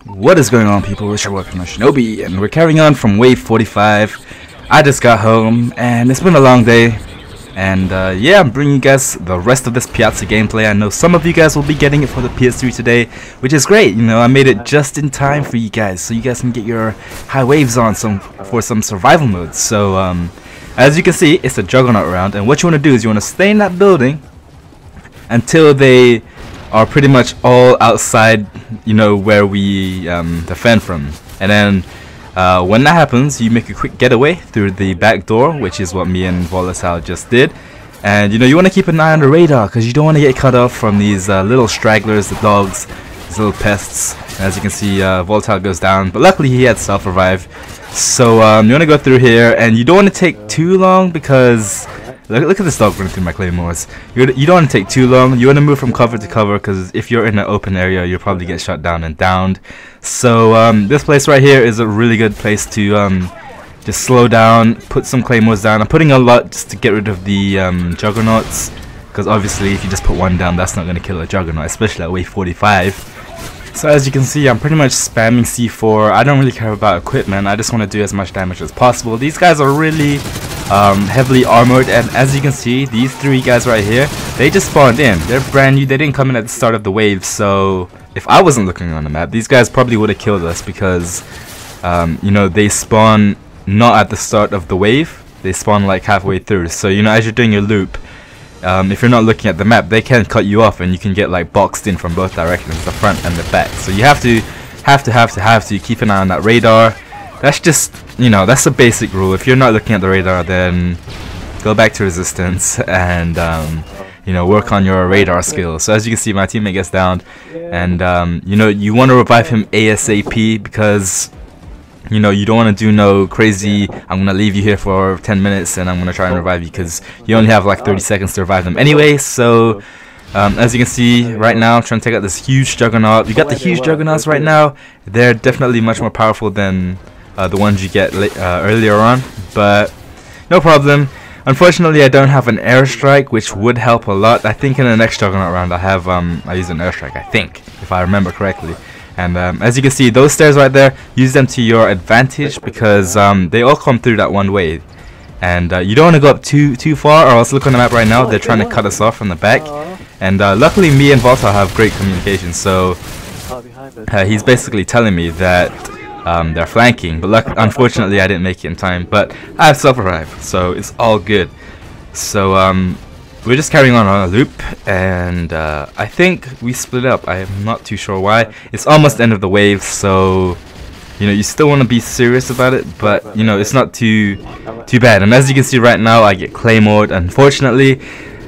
What is going on, people? It's your boy Shinobi, and we're carrying on from wave 45. I just got home, and it's been a long day. And yeah, I'm bringing you guys the rest of this PIAZZA gameplay. I know some of you guys will be getting it for the PS3 today, which is great. You know, I made it just in time for you guys, so you guys can get your high waves on for some survival modes. So as you can see, it's a juggernaut round, and what you want to do is you want to stay in that building until they are pretty much all outside, you know, where we defend from. And then when that happens, you make a quick getaway through the back door, which is what me and Volatile just did. And you know, you want to keep an eye on the radar because you don't want to get cut off from these little stragglers, the dogs, these little pests. As you can see, Volatile goes down, but luckily he had self-revive. So you want to go through here, and you don't want to take too long because look at this dog running through my claymores. You don't want to take too long. You want to move from cover to cover because if you're in an open area, you'll probably get shot down and downed. So this place right here is a really good place to just slow down, put some claymores down. I'm putting a lot just to get rid of the juggernauts, because obviously if you just put one down, that's not going to kill a juggernaut, especially at wave 45. So as you can see, I'm pretty much spamming C4. I don't really care about equipment. I just want to do as much damage as possible. These guys are really heavily armored, and as you can see, these three guys right here, they just spawned in. They're brand new. They didn't come in at the start of the wave, so if I wasn't looking on the map, these guys probably would have killed us because you know, they spawn not at the start of the wave. They spawn like halfway through. So you know, as you're doing your loop, if you're not looking at the map, they can cut you off and you can get like boxed in from both directions, the front and the back. So you have to keep an eye on that radar. That's just, you know, that's a basic rule. If you're not looking at the radar, then go back to resistance and you know, work on your radar skills. So as you can see, my teammate gets downed, and you know, you want to revive him ASAP because you know, you don't want to do no crazy, I'm gonna leave you here for 10 minutes and I'm gonna try and revive you, because you only have like 30 seconds to revive them anyway. So as you can see right now, I'm trying to take out this huge juggernaut. You got the huge juggernauts right now. They're definitely much more powerful than the ones you get earlier on, but no problem. Unfortunately, I don't have an airstrike, which would help a lot. I think in the next juggernaut round I have I use an airstrike, I think, if I remember correctly. And as you can see, those stairs right there, use them to your advantage because they all come through that one way. And you don't want to go up too far, or else look on the map right now, they're trying to cut us off from the back. And luckily me and Volatile have great communication, so he's basically telling me that they're flanking, but unfortunately I didn't make it in time, but I have self-revive, so it's all good. So we're just carrying on a loop, and I think we split up. I am not too sure why. It's almost the end of the wave, so you know, you still want to be serious about it, but you know, it's not too bad. And as you can see right now, I get claymored. Unfortunately,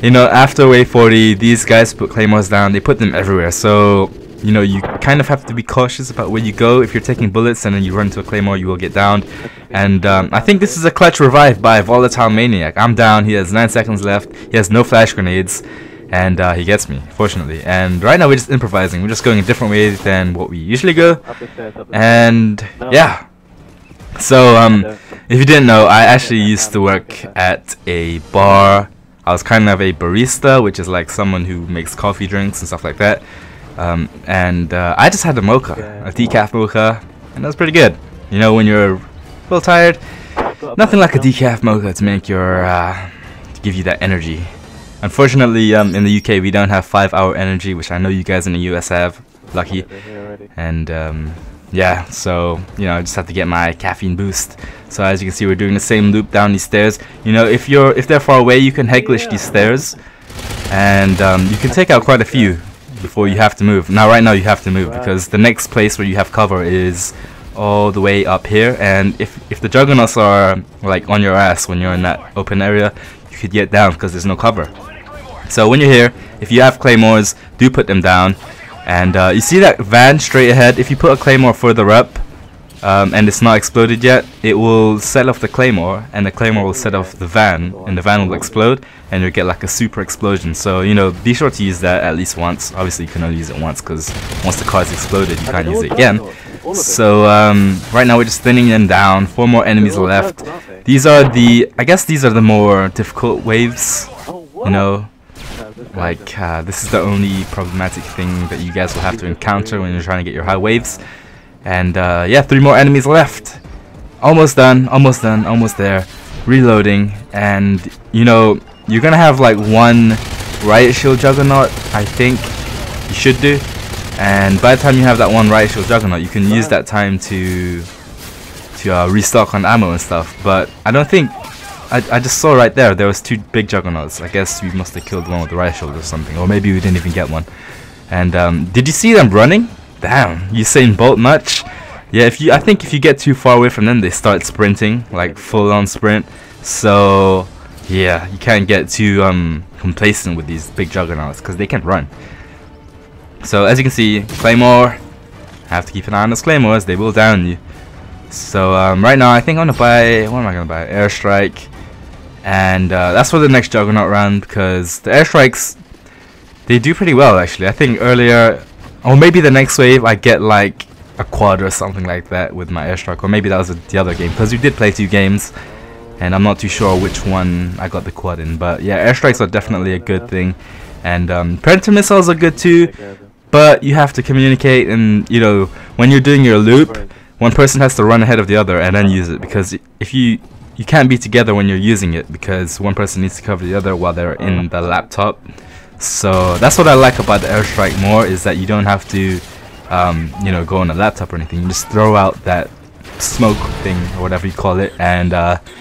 you know, after wave 40, these guys put claymores down. They put them everywhere, so you know, you kind of have to be cautious about where you go. If you're taking bullets and then you run into a claymore, you will get downed. And I think this is a clutch revive by VolatileManiac. I'm down, he has 9 seconds left, he has no flash grenades, and he gets me, fortunately. And right now we're just improvising, we're just going a different way than what we usually go. And yeah, so if you didn't know, I actually used to work at a bar. I was kind of a barista, which is like someone who makes coffee drinks and stuff like that. And I just had a mocha, a decaf mocha, and that was pretty good. You know, when you're a little tired, nothing like a decaf mocha to make your to give you that energy. Unfortunately, in the UK we don't have 5-hour energy, which I know you guys in the US have. Lucky. And yeah, so you know, I just have to get my caffeine boost. So as you can see, we're doing the same loop down these stairs. You know, if they're far away, you can heglish these stairs, and you can take out quite a few before you have to move. Now right now you have to move because the next place where you have cover is all the way up here, and if the juggernauts are like on your ass when you're in that open area, you could get down because there's no cover. So when you're here, if you have claymores, do put them down. And you see that van straight ahead, if you put a claymore further up and it's not exploded yet, it will set off the claymore, and the claymore will set off the van, and the van will explode, and you'll get like a super explosion. So you know, be sure to use that at least once. Obviously you can only use it once because once the car's exploded you can't use it again. So right now we're just thinning them down. 4 more enemies left. These are I guess these are the more difficult waves, you know. Like this is the only problematic thing that you guys will have to encounter when you're trying to get your high waves. And yeah, 3 more enemies left. Almost done, almost done, almost there. Reloading, and you know, you're gonna have like 1 riot shield juggernaut, I think you should do. And by the time you have that 1 riot shield juggernaut, you can use that time to restock on ammo and stuff. But I don't think, I just saw right there was 2 big juggernauts. I guess we must have killed the one with the riot shield or something, or maybe we didn't even get one. And did you see them running? Damn, Usain Bolt much? Yeah, I think if you get too far away from them, they start sprinting, like full-on sprint. So yeah, you can't get too complacent with these big juggernauts because they can run. So as you can see, Claymore, have to keep an eye on those Claymores, they will down you. So right now I think I'm gonna buy, what am I gonna buy? Airstrike. And that's for the next Juggernaut round, because the airstrikes, they do pretty well actually. I think earlier, or maybe the next wave, I get like a quad or something like that with my airstrike, or maybe that was the other game, because we did play 2 games and I'm not too sure which one I got the quad in. But yeah, airstrikes are definitely a good thing, and predator missiles are good too, but you have to communicate. And you know, when you're doing your loop, one person has to run ahead of the other and then use it, because if you can't be together when you're using it, because one person needs to cover the other while they're in the laptop. So that's what I like about the airstrike more, is that you don't have to you know, go on a laptop or anything. You just throw out that smoke thing or whatever you call it, and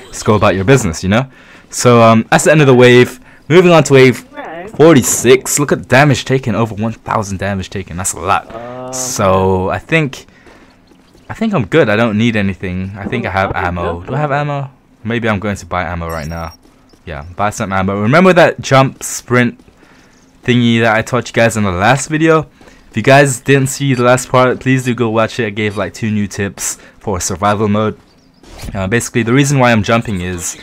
just go about your business, you know. So that's the end of the wave. Moving on to wave 46. Look at damage taken, over 1,000 damage taken. That's a lot. So I think I'm good. I don't need anything. I think I have ammo. Do I have ammo? Maybe I'm going to buy ammo right now. Yeah, buy some ammo. Remember that jump sprint thingy that I taught you guys in the last video? If you guys didn't see the last part, please do go watch it. I gave like 2 new tips for survival mode. Basically, the reason why I'm jumping is,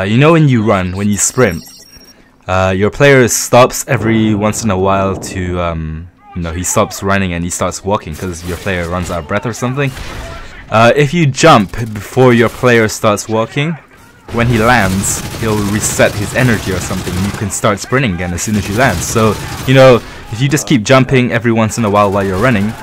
you know, when you run, when you sprint, your player stops every once in a while to, you know, he stops running and he starts walking because your player runs out of breath or something. If you jump before your player starts walking, when he lands, he'll reset his energy or something, and you can start sprinting again as soon as you land. So, you know, if you just keep jumping every once in a while you're running,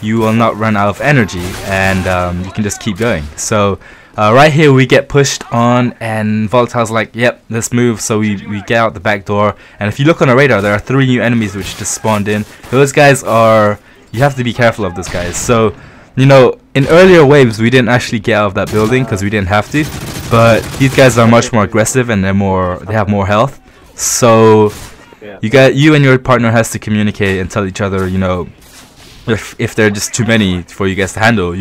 you will not run out of energy, and you can just keep going. So right here we get pushed on, and Volatile's like, yep, let's move. So we get out the back door, and if you look on the radar, there are 3 new enemies which just spawned in. Those guys are, you have to be careful of those guys. So, you know, in earlier waves we didn't actually get out of that building because we didn't have to, but these guys are much more aggressive and they have more health. So you and your partner has to communicate and tell each other, you know, if they're just too many for you guys to handle.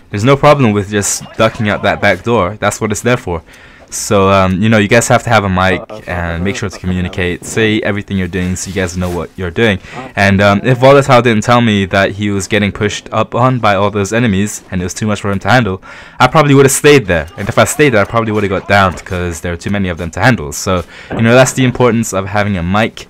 There's no problem with just ducking out that back door. That's what it's there for. So you know, you guys have to have a mic and make sure to communicate, say everything you're doing so you guys know what you're doing. And if Volatile didn't tell me that he was getting pushed up on by all those enemies and it was too much for him to handle, I probably would have stayed there. And if I stayed there, I probably would have got downed because there are too many of them to handle. So, you know, that's the importance of having a mic.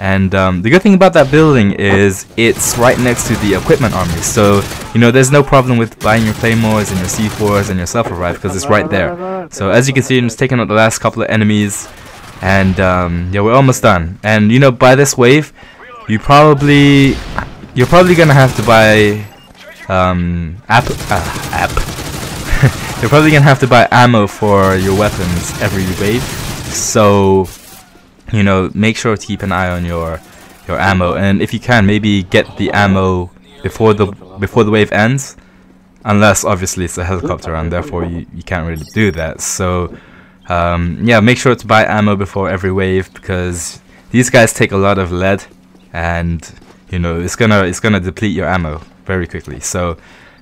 And the good thing about that building is it's right next to the equipment armory. So, you know, there's no problem with buying your claymores and your C4s and your self-revive because it's right there. So as you can see, I'm just taking out the last couple of enemies, and yeah, we're almost done. And you know, by this wave, you're probably gonna have to buy you're probably gonna have to buy ammo for your weapons every wave. So, you know, make sure to keep an eye on your ammo, and if you can, maybe get the ammo before the wave ends, unless obviously it's a helicopter and therefore you can't really do that. So yeah, make sure to buy ammo before every wave, because these guys take a lot of lead, and you know, it's gonna deplete your ammo very quickly. So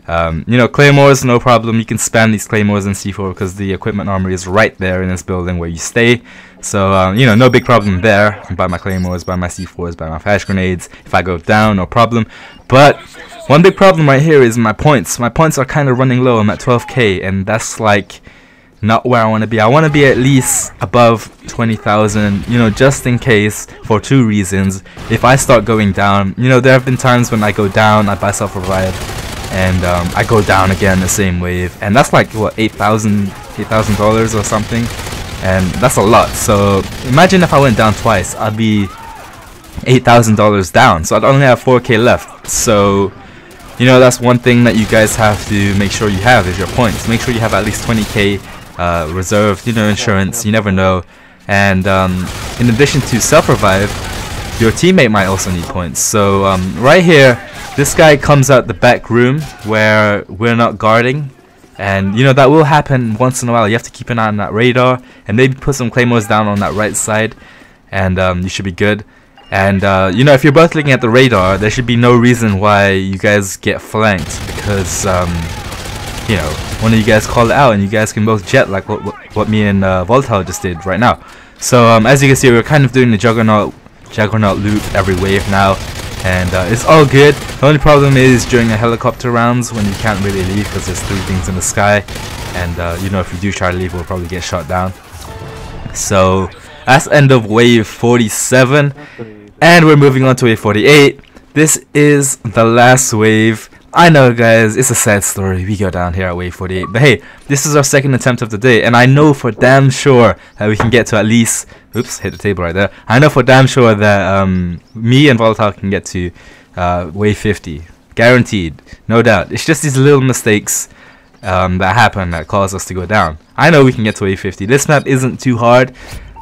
you know, claymores, no problem. You can spam these claymores in C4 because the equipment armory is right there in this building where you stay. So you know, no big problem there. I can buy my claymores, buy my C4s, buy my flash grenades. If I go down, no problem. But one big problem right here is my points. My points are kind of running low. I'm at 12k, and that's like not where I want to be. I want to be at least above 20,000, you know, just in case, for 2 reasons. If I start going down, you know, there have been times when I go down, I buy self-revive, and I go down again the same wave, and that's like what, $8,000 or something, and that's a lot. So imagine if I went down twice, I'd be $8,000 down, so I'd only have 4k left. So you know, that's one thing that you guys have to make sure you have is your points. Make sure you have at least 20k reserved, you know, insurance, you never know. And in addition to self-revive, your teammate might also need points. So right here, this guy comes out the back room where we're not guarding. And you know, that will happen once in a while. You have to keep an eye on that radar and maybe put some claymores down on that right side, and you should be good. And you know, if you're both looking at the radar, there should be no reason why you guys get flanked, because you know, one of you guys call it out and you guys can both jet like what me and Volatile just did right now. So as you can see, we're kind of doing the juggernaut loop every wave now, and it's all good. The only problem is during the helicopter rounds when you can't really leave because there's 3 things in the sky, and you know, if you do try to leave, we'll probably get shot down. So that's end of wave 47, and we're moving on to wave 48. This is the last wave. I know, guys, it's a sad story. We go down here at wave 48, but hey, this is our second attempt of the day, and I know for damn sure that we can get to at least, oops, hit the table right there. I know for damn sure that me and Volatile can get to wave 50, guaranteed, no doubt. It's just these little mistakes that happen that cause us to go down. I know we can get to wave 50. This map isn't too hard.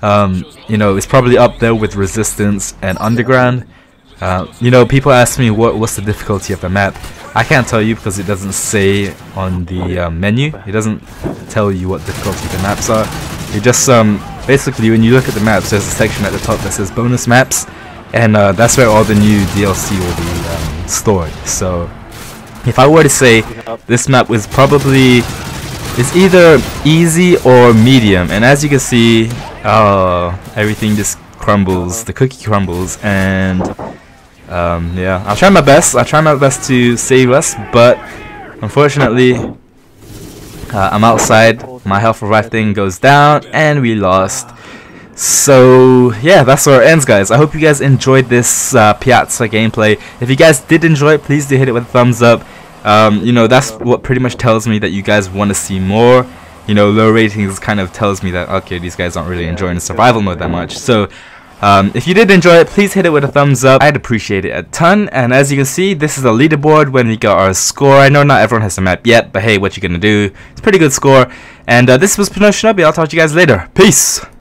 You know, it's probably up there with Resistance and Underground. You know, people ask me what's the difficulty of the map. I can't tell you because it doesn't say on the menu. It doesn't tell you what difficulty the maps are. It just basically, when you look at the maps, there's a section at the top that says bonus maps, and that's where all the new DLC will be stored. So if I were to say this map was probably, it's either easy or medium, and as you can see, everything just crumbles, the cookie crumbles, and yeah, I'll try my best to save us, but unfortunately I'm outside, my health revive thing goes down, and we lost. So yeah, that's where it ends, guys. I hope you guys enjoyed this PIAZZA gameplay. If you guys did enjoy it, please do hit it with a thumbs up. You know, that's what pretty much tells me that you guys want to see more. You know, low ratings kind of tells me that, okay, these guys aren't really enjoying the survival mode that much. So if you did enjoy it, please hit it with a thumbs up. I'd appreciate it a ton. And as you can see, this is the leaderboard when we got our score. I know not everyone has the map yet, but hey, what you gonna do? It's a pretty good score. And this was Shinobi. I'll talk to you guys later. Peace!